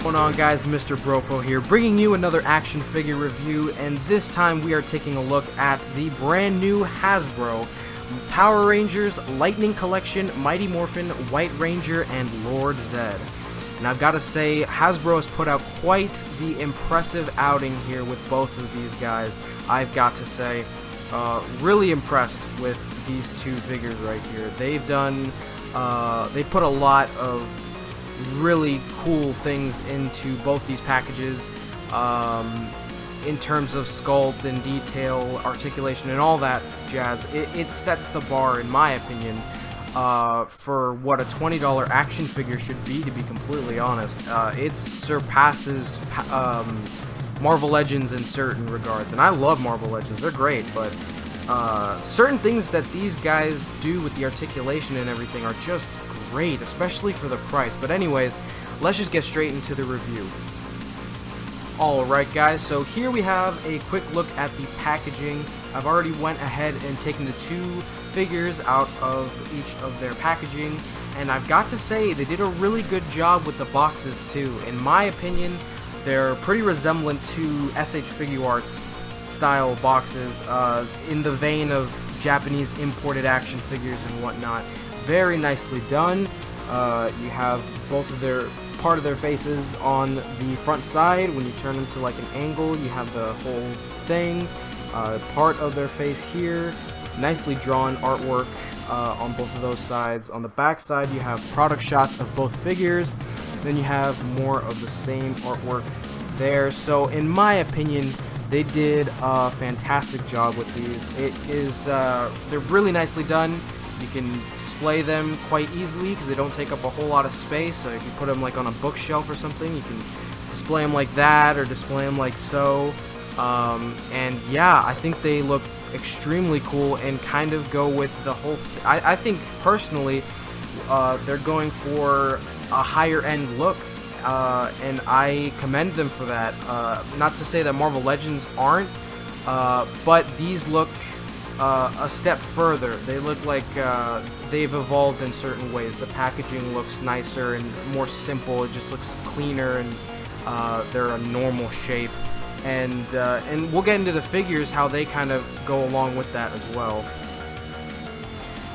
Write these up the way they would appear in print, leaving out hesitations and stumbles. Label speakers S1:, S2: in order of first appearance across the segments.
S1: What's going on, guys? Mr. Bropo here, bringing you another action figure review, and this time we are taking a look at the brand new Hasbro Power Rangers Lightning Collection, Mighty Morphin, White Ranger, and Lord Zedd. And I've got to say, Hasbro has put out quite the impressive outing here with both of these guys. I've got to say, really impressed with these two figures right here. They've done, they put a lot of really cool things into both these packages, in terms of sculpt and detail, articulation, and all that jazz. It sets the bar, in my opinion, for what a $20 action figure should be, to be completely honest. It surpasses Marvel Legends in certain regards, and I love Marvel Legends, they're great, but certain things that these guys do with the articulation and everything are just great, especially for the price. But anyways, let's just get straight into the review. Alright guys, so here we have a quick look at the packaging. I've already went ahead and taken the two figures out of each of their packaging, and I've got to say they did a really good job with the boxes too. In my opinion, they're pretty resemblant to SH Figuarts style boxes, in the vein of Japanese imported action figures and whatnot. Very nicely done. You have both of their part of their faces on the front side. When you turn them to like an angle, you have the whole thing. Part of their face here. Nicely drawn artwork on both of those sides. On the back side, you have product shots of both figures. Then you have more of the same artwork there. So in my opinion, they did a fantastic job with these. It is they're really nicely done. You can display them quite easily because they don't take up a whole lot of space. So if you put them like on a bookshelf or something, you can display them like that or display them like so. And yeah, I think they look extremely cool and kind of go with the whole I think personally they're going for a higher end look, and I commend them for that. Not to say that Marvel Legends aren't, but these look a step further. They look like they've evolved in certain ways. The packaging looks nicer and more simple. It just looks cleaner, and they're a normal shape. And we'll get into the figures, how they kind of go along with that as well.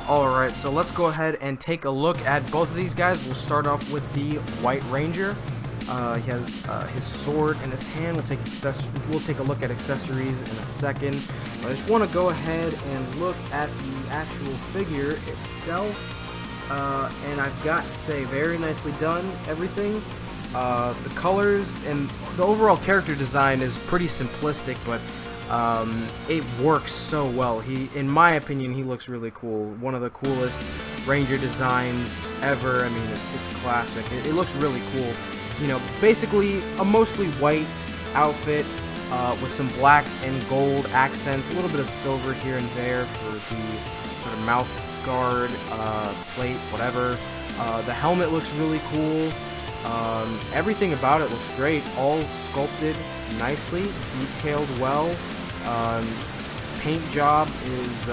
S1: Alright, so let's go ahead and take a look at both of these guys. We'll start off with the White Ranger. He has his sword in his hand. We'll take a look at accessories in a second. But I just want to go ahead and look at the actual figure itself. And I've got to say, very nicely done, everything. The colors and the overall character design is pretty simplistic, but it works so well. In my opinion, he looks really cool. One of the coolest Ranger designs ever. I mean, it's classic. It looks really cool. You know, basically a mostly white outfit with some black and gold accents, a little bit of silver here and there for the sort of mouth guard, plate, whatever. The helmet looks really cool. Everything about it looks great. All sculpted nicely, detailed well. Paint job is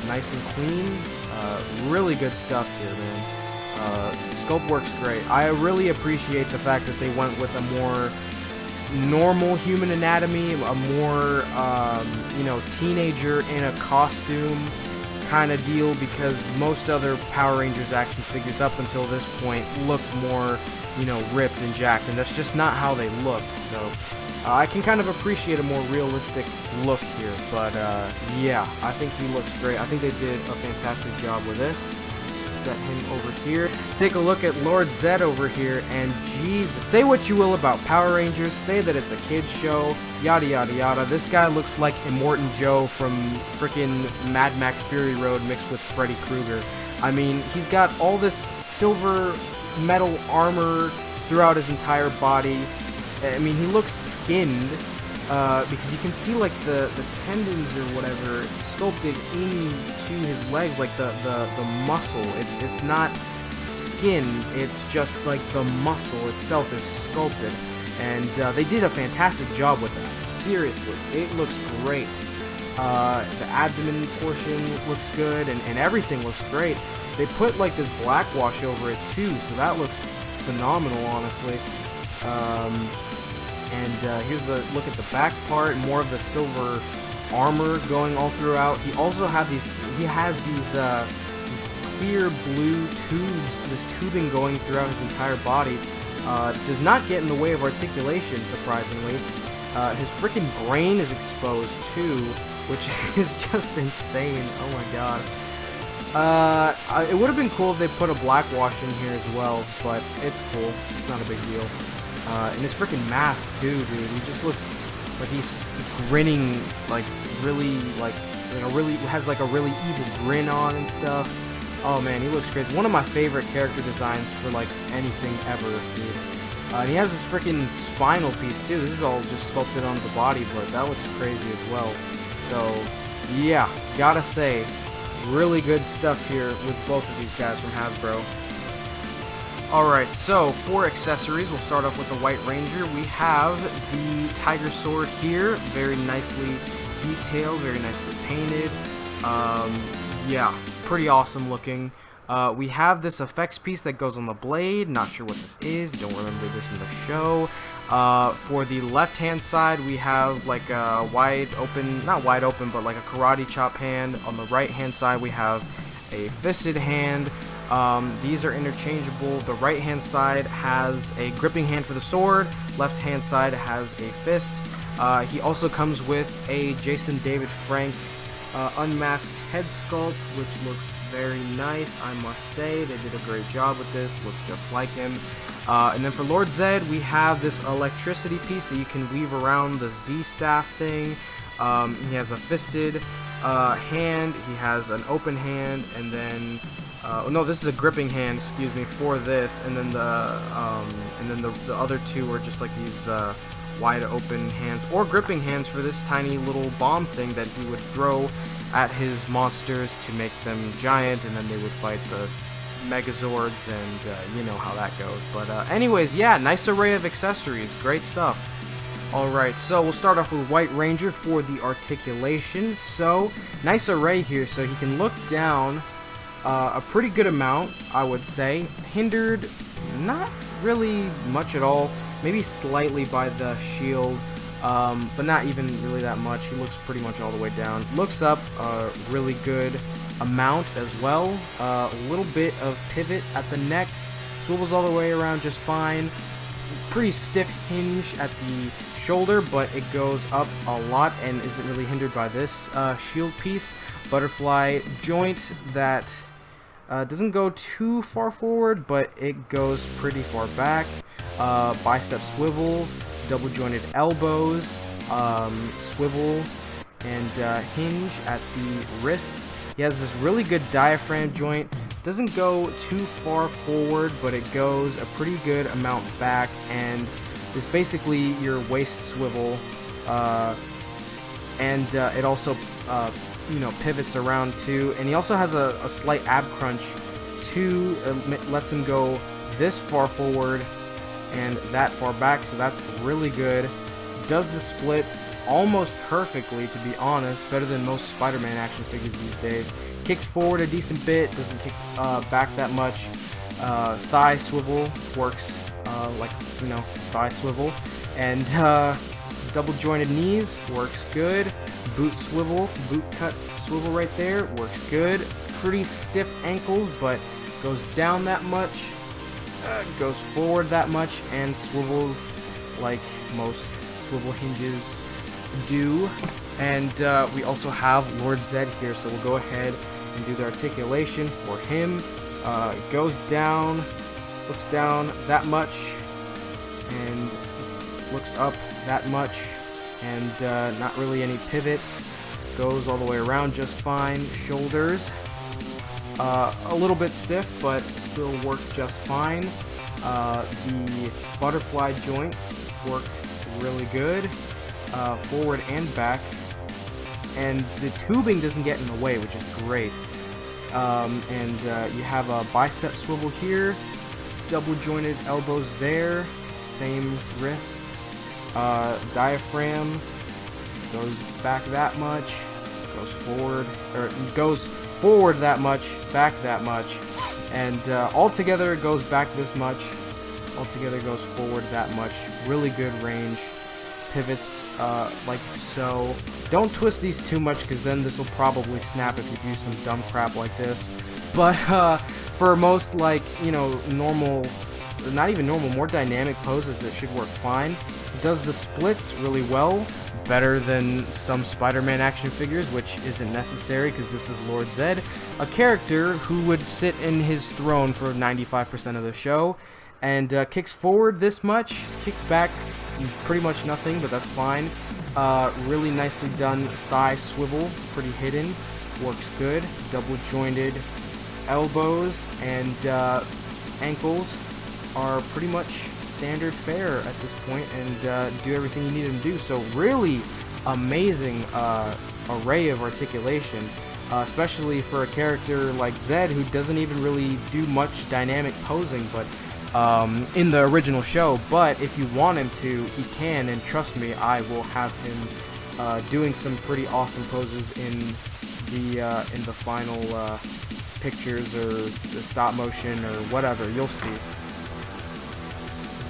S1: nice and clean. Really good stuff here, man. Sculpt works great. I really appreciate the fact that they went with a more normal human anatomy, a more you know, teenager in a costume kind of deal, because most other Power Rangers action figures up until this point looked more, you know, ripped and jacked, and that's just not how they looked. So I can kind of appreciate a more realistic look here. But yeah, I think he looks great. I think they did a fantastic job with this. Set him over here. Take a look at Lord Zedd over here, and Jesus, say what you will about Power Rangers, say that it's a kid's show, yada yada yada. This guy looks like Immortan Joe from frickin' Mad Max Fury Road mixed with Freddy Krueger. I mean, he's got all this silver metal armor throughout his entire body. I mean, he looks skinned, because you can see like the tendons or whatever sculpted into his legs, like the muscle. It's not skin, it's just like the muscle itself is sculpted, and they did a fantastic job with that. Seriously, it looks great. The abdomen portion looks good, and everything looks great. They put like this black wash over it too, so that looks phenomenal, honestly. And here's a look at the back part, more of the silver armor going all throughout. He also has these clear blue tubes, this tubing going throughout his entire body. Does not get in the way of articulation, surprisingly. His freaking brain is exposed too, which is just insane. Oh my god. It would have been cool if they put a black wash in here as well, but it's cool. It's not a big deal. And his freaking mask too, dude. He just looks like he's grinning, like really, like really has like a really evil grin on and stuff. Oh man, he looks great. One of my favorite character designs for like anything ever, dude. And he has this freaking spinal piece too. This is all just sculpted onto the body, but that looks crazy as well. So yeah, gotta say, really good stuff here with both of these guys from Hasbro. Alright, so for accessories, we'll start off with the White Ranger. We have the Tiger Sword here, very nicely detailed, very nicely painted. Yeah, pretty awesome looking. We have this effects piece that goes on the blade. Not sure what this is. Don't remember this in the show. For the left-hand side, we have like a wide open, not wide open, but like a karate chop hand. On the right-hand side, we have a fisted hand. These are interchangeable. The right-hand side has a gripping hand for the sword. Left-hand side has a fist. He also comes with a Jason David Frank unmasked head sculpt, which looks very nice, I must say. They did a great job with this. Looks just like him. And then for Lord Zedd, we have this electricity piece that you can weave around the Z staff thing. He has a fisted hand. He has an open hand, and then no, this is a gripping hand, excuse me, for this, and then the other two are just like these wide open hands or gripping hands for this tiny little bomb thing that he would throw at his monsters to make them giant, and then they would fight the Megazords, and you know how that goes. But anyways, yeah, nice array of accessories, great stuff. Alright, so we'll start off with White Ranger for the articulation. So, nice array here, so he can look down a pretty good amount, I would say. Hindered, not really much at all. Maybe slightly by the shield, but not even really that much. He looks pretty much all the way down. Looks up a really good amount as well. A little bit of pivot at the neck. Swivels all the way around just fine. Pretty stiff hinge at the shoulder, but it goes up a lot and isn't really hindered by this shield piece. Butterfly joint that doesn't go too far forward, but it goes pretty far back. Bicep swivel, double jointed elbows, swivel, and hinge at the wrists. He has this really good diaphragm joint. Doesn't go too far forward, but it goes a pretty good amount back, and is basically your waist swivel. And it also you know, pivots around too, and he also has a slight ab crunch too. Lets him go this far forward and that far back, so that's really good. Does the splits almost perfectly, to be honest, better than most Spider-Man action figures these days. Kicks forward a decent bit, doesn't kick back that much. Thigh swivel works like, you know, thigh swivel, and double jointed knees works good. Boot swivel, boot cut swivel right there works good. Pretty stiff ankles, but goes down that much, goes forward that much, and swivels like most swivel hinges do. And we also have Lord Zedd here, so we'll go ahead and do the articulation for him. It goes down, looks down that much, and looks up that much, and not really any pivot. Goes all the way around just fine. Shoulders, a little bit stiff, but still work just fine. The butterfly joints work really good, forward and back, and the tubing doesn't get in the way, which is great. And you have a bicep swivel here, double jointed elbows there, same wrists. Diaphragm goes back that much, goes forward, or goes forward that much, back that much, and altogether it goes back this much. altogether goes forward that much. Really good range. Pivots like so. Don't twist these too much because then this will probably snap if you do some dumb crap like this. But for most, like, you know, normal, not even normal, more dynamic poses, it should work fine. It does the splits really well, better than some Spider-Man action figures, which isn't necessary because this is Lord Zedd, a character who would sit in his throne for 95% of the show, and kicks forward this much, kicks back pretty much nothing, but that's fine. Really nicely done thigh swivel, pretty hidden, works good. Double jointed elbows and ankles are pretty much standard fare at this point, and do everything you need them to do. So really amazing array of articulation, especially for a character like Zedd, who doesn't even really do much dynamic posing, but in the original show. But if you want him to, he can, and trust me, I will have him doing some pretty awesome poses in the final pictures or the stop motion or whatever. You'll see.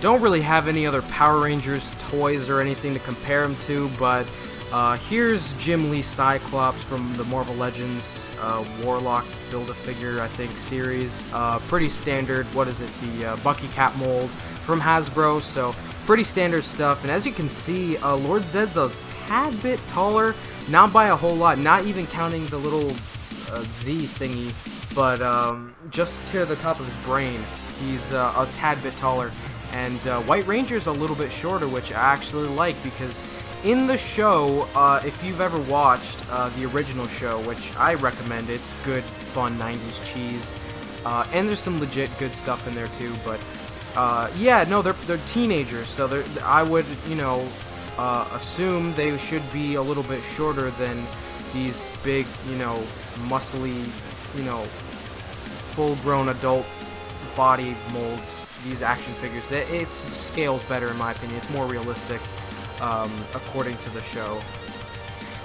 S1: Don't really have any other Power Rangers toys or anything to compare them to, but here's Jim Lee Cyclops from the Marvel Legends Warlock Build-A-Figure, I think, series. Pretty standard, what is it, the Bucky Cap mold from Hasbro, so pretty standard stuff. And as you can see, Lord Zedd's a tad bit taller, not by a whole lot, not even counting the little Z thingy, but just to the top of his brain, he's a tad bit taller. And White Ranger's a little bit shorter, which I actually like, because in the show, if you've ever watched the original show, which I recommend, it's good, fun 90s cheese, and there's some legit good stuff in there too, but yeah, no, they're teenagers, so I would, you know, assume they should be a little bit shorter than these big, you know, muscly, you know, full-grown adult body molds, these action figures. It scales better, in my opinion. It's more realistic, according to the show.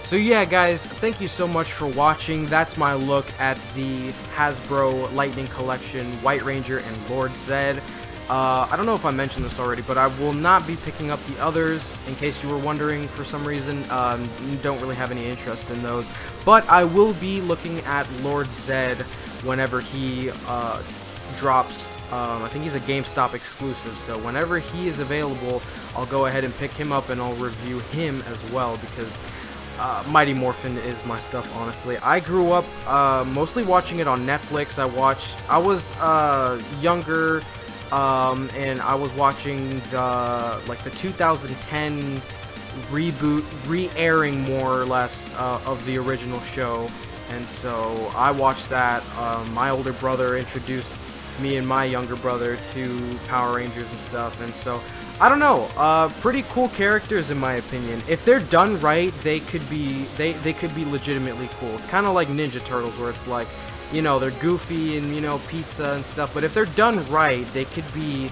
S1: So yeah, guys, thank you so much for watching. That's my look at the Hasbro Lightning Collection White Ranger and Lord Zedd. I don't know if I mentioned this already, but I will not be picking up the others, in case you were wondering for some reason. Don't really have any interest in those, but I will be looking at Lord Zedd whenever he drops. I think he's a GameStop exclusive, so whenever he is available, I'll go ahead and pick him up and I'll review him as well, because Mighty Morphin is my stuff, honestly. I grew up mostly watching it on Netflix. I was younger, and I was watching the 2010 reboot, re-airing more or less of the original show, and so I watched that. My older brother introduced me and my younger brother to Power Rangers and stuff, and so I don't know, pretty cool characters in my opinion. If they're done right, they could be legitimately cool. It's kind of like Ninja Turtles, where it's like, you know, they're goofy and, you know, pizza and stuff, but if they're done right, they could be,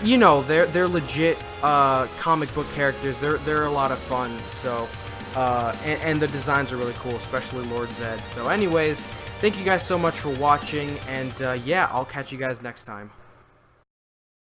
S1: you know, they're legit comic book characters. They're a lot of fun. So and the designs are really cool, especially Lord Zedd. So anyways, thank you guys so much for watching, and yeah, I'll catch you guys next time.